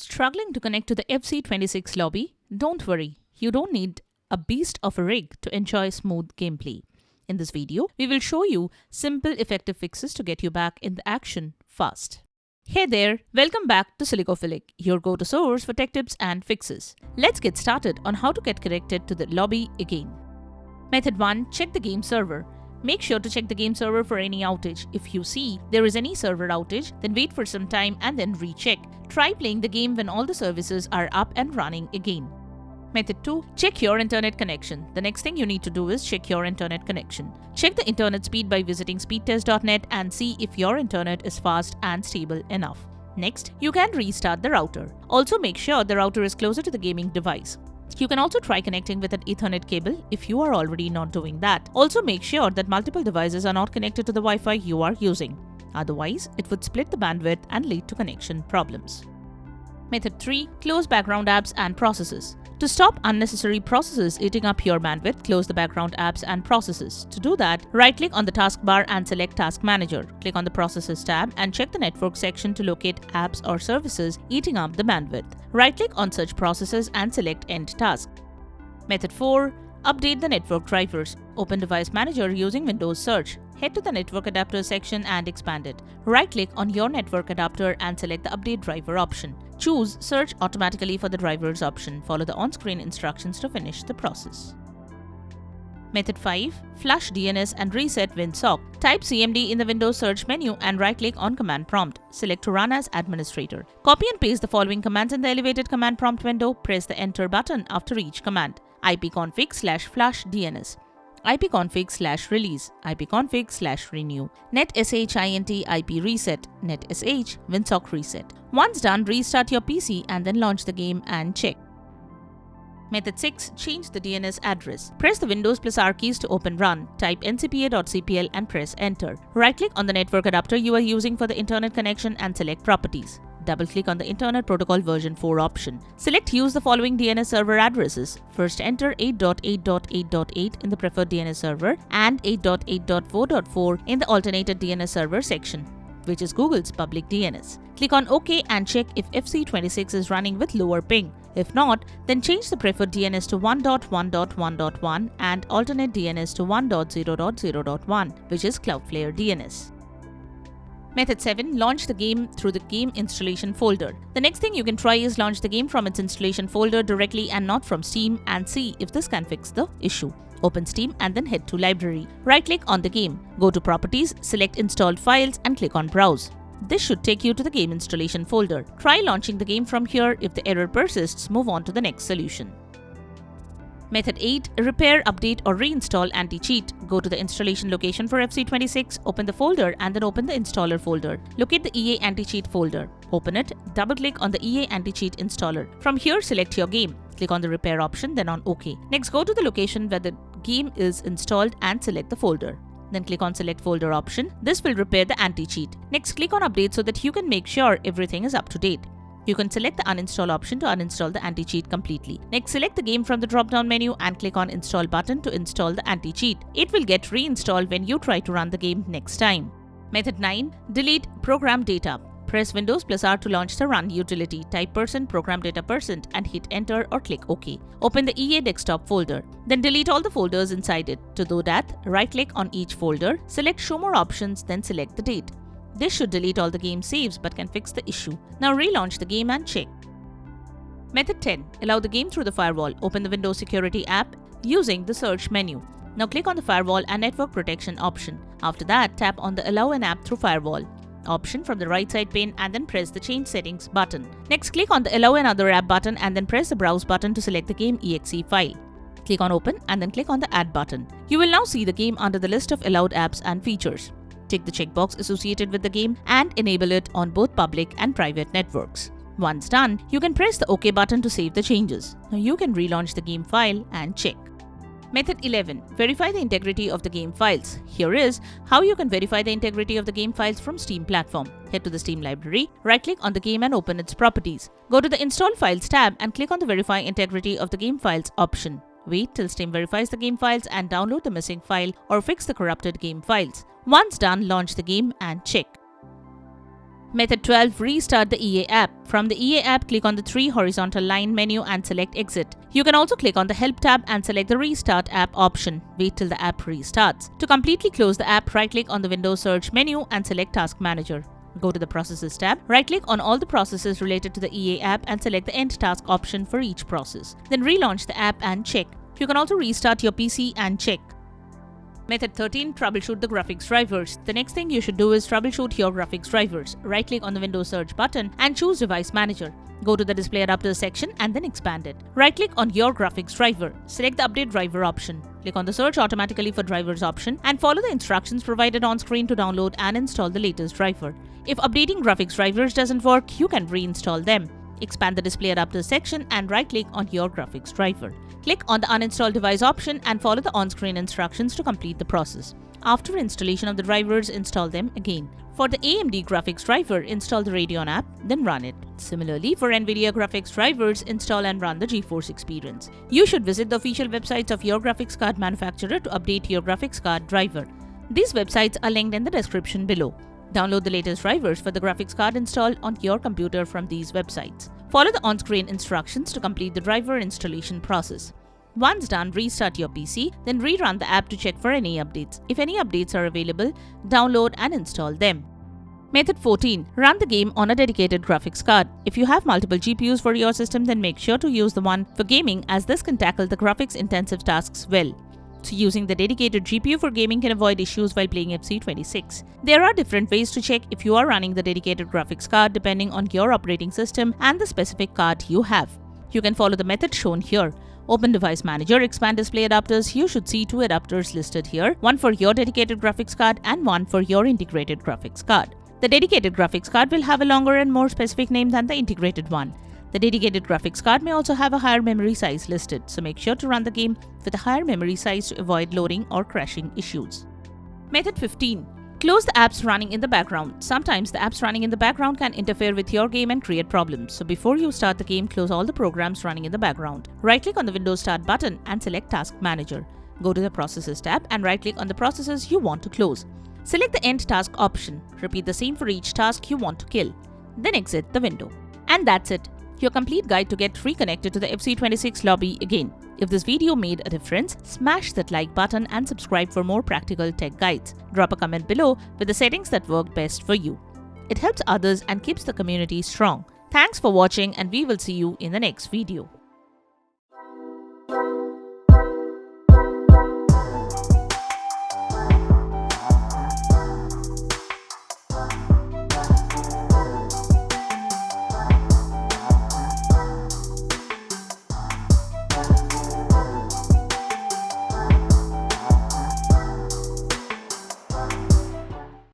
Struggling to connect to the FC26 lobby? Don't worry, you don't need a beast of a rig to enjoy smooth gameplay. In this video, we will show you simple effective fixes to get you back in the action fast. Hey there, welcome back to Silicophilic, your go-to source for tech tips and fixes. Let's get started on how to get connected to the lobby again. Method 1. Check the game server. Make sure to check the game server for any outage. If you see there is any server outage, then wait for some time and then recheck. Try playing the game when all the services are up and running again. Method 2. Check your internet connection. The next thing you need to do is check your internet connection. Check the internet speed by visiting speedtest.net and see if your internet is fast and stable enough. Next, you can restart the router. Also make sure the router is closer to the gaming device. You can also try connecting with an Ethernet cable if you are already not doing that. Also make sure that multiple devices are not connected to the Wi-Fi you are using. Otherwise, it would split the bandwidth and lead to connection problems. Method 3. Close background apps and processes. To stop unnecessary processes eating up your bandwidth, close the background apps and processes. To do that, right-click on the taskbar and select Task Manager. Click on the Processes tab and check the Network section to locate apps or services eating up the bandwidth. Right-click on such processes and select End Task. Method 4. Update the network drivers. Open Device Manager using Windows Search. Head to the Network Adapter section and expand it. Right-click on your network adapter and select the Update Driver option. Choose Search automatically for the drivers option. Follow the on-screen instructions to finish the process. Method 5. Flush DNS and reset WinSock. Type CMD in the Windows search menu and right-click on Command Prompt. Select to run as administrator. Copy and paste the following commands in the elevated command prompt window. Press the Enter button after each command. ipconfig/flush DNS. ipconfig/release, ipconfig/renew, netshint IP reset, netsh WinSock reset. Once done, restart your PC and then launch the game and check. Method 6. Change the DNS address. Press the Windows + R keys to open Run. Type ncpa.cpl and press Enter. Right-click on the network adapter you are using for the internet connection and select Properties. Double-click on the Internet Protocol version 4 option. Select Use the following DNS server addresses. First enter 8.8.8.8 in the preferred DNS server and 8.8.4.4 in the alternated DNS server section, which is Google's public DNS. Click on OK and check if FC26 is running with lower ping. If not, then change the preferred DNS to 1.1.1.1 and alternate DNS to 1.0.0.1, which is Cloudflare DNS. Method 7. Launch the game through the game installation folder. The next thing you can try is launch the game from its installation folder directly and not from Steam and see if this can fix the issue. Open Steam and then head to Library. Right-click on the game. Go to Properties, select Installed Files and click on Browse. This should take you to the game installation folder. Try launching the game from here. If the error persists, move on to the next solution. Method 8. Repair, update or reinstall anti-cheat. Go to the installation location for FC26, open the folder and then open the installer folder. Locate the EA anti-cheat folder. Open it, double-click on the EA anti-cheat installer. From here, select your game. Click on the repair option, then on OK. Next, go to the location where the game is installed and select the folder. Then click on Select Folder option. This will repair the anti-cheat. Next, click on Update so that you can make sure everything is up to date. You can select the uninstall option to uninstall the anti-cheat completely. Next, select the game from the drop-down menu and click on Install button to install the anti-cheat. It will get reinstalled when you try to run the game next time. Method 9. Delete program data. Press Windows + R to launch the Run utility. Type %program data % and hit Enter or click OK. Open the EA desktop folder. Then delete all the folders inside it. To do that, right-click on each folder, select Show More Options, then select the date. This should delete all the game saves but can fix the issue. Now relaunch the game and check. Method 10. Allow the game through the firewall. Open the Windows Security app using the search menu. Now click on the Firewall and Network Protection option. After that, tap on the Allow an app through firewall option from the right side pane and then press the Change Settings button. Next, click on the Allow another app button and then press the Browse button to select the game exe file. Click on Open and then click on the Add button. You will now see the game under the list of allowed apps and features. Tick the checkbox associated with the game and enable it on both public and private networks. Once done, you can press the OK button to save the changes. Now you can relaunch the game file and check. Method 11. Verify the integrity of the game files. Here is how you can verify the integrity of the game files from Steam platform. Head to the Steam library, right-click on the game and open its properties. Go to the Install Files tab and click on the Verify Integrity of the Game Files option. Wait till Steam verifies the game files and download the missing file or fix the corrupted game files. Once done, launch the game and check. Method 12. Restart the EA app. From the EA app, click on the 3 horizontal line menu and select Exit. You can also click on the Help tab and select the Restart app option. Wait till the app restarts. To completely close the app, right-click on the Windows search menu and select Task Manager. Go to the Processes tab, right-click on all the processes related to the EA app and select the End Task option for each process. Then relaunch the app and check. You can also restart your PC and check. Method 13. Troubleshoot the graphics drivers. The next thing you should do is troubleshoot your graphics drivers. Right-click on the Windows search button and choose Device Manager. Go to the Display Adapters section and then expand it. Right-click on your graphics driver. Select the Update Driver option. Click on the Search Automatically for Drivers option and follow the instructions provided on screen to download and install the latest driver. If updating graphics drivers doesn't work, you can reinstall them. Expand the Display Adapters section and right-click on your graphics driver. Click on the Uninstall Device option and follow the on-screen instructions to complete the process. After installation of the drivers, install them again. For the AMD graphics driver, install the Radeon app, then run it. Similarly, for NVIDIA graphics drivers, install and run the GeForce Experience. You should visit the official websites of your graphics card manufacturer to update your graphics card driver. These websites are linked in the description below. Download the latest drivers for the graphics card installed on your computer from these websites. Follow the on-screen instructions to complete the driver installation process. Once done, restart your PC, then rerun the app to check for any updates. If any updates are available, download and install them. Method 14. Run the game on a dedicated graphics card. If you have multiple GPUs for your system, then make sure to use the one for gaming, as this can tackle the graphics-intensive tasks well. So using the dedicated GPU for gaming can avoid issues while playing FC26. There are different ways to check if you are running the dedicated graphics card depending on your operating system and the specific card you have. You can follow the method shown here. Open Device Manager, expand Display Adapters. You should see 2 adapters listed here, one for your dedicated graphics card and one for your integrated graphics card. The dedicated graphics card will have a longer and more specific name than the integrated one. The dedicated graphics card may also have a higher memory size listed, so make sure to run the game with a higher memory size to avoid loading or crashing issues. Method 15. Close the apps running in the background. Sometimes the apps running in the background can interfere with your game and create problems. So before you start the game, close all the programs running in the background. Right-click on the Windows Start button and select Task Manager. Go to the Processes tab and right-click on the processes you want to close. Select the End Task option. Repeat the same for each task you want to kill. Then exit the window. And that's it. Your complete guide to get reconnected to the FC26 lobby again. If this video made a difference, smash that like button and subscribe for more practical tech guides. Drop a comment below with the settings that work best for you. It helps others and keeps the community strong. Thanks for watching, and we will see you in the next video.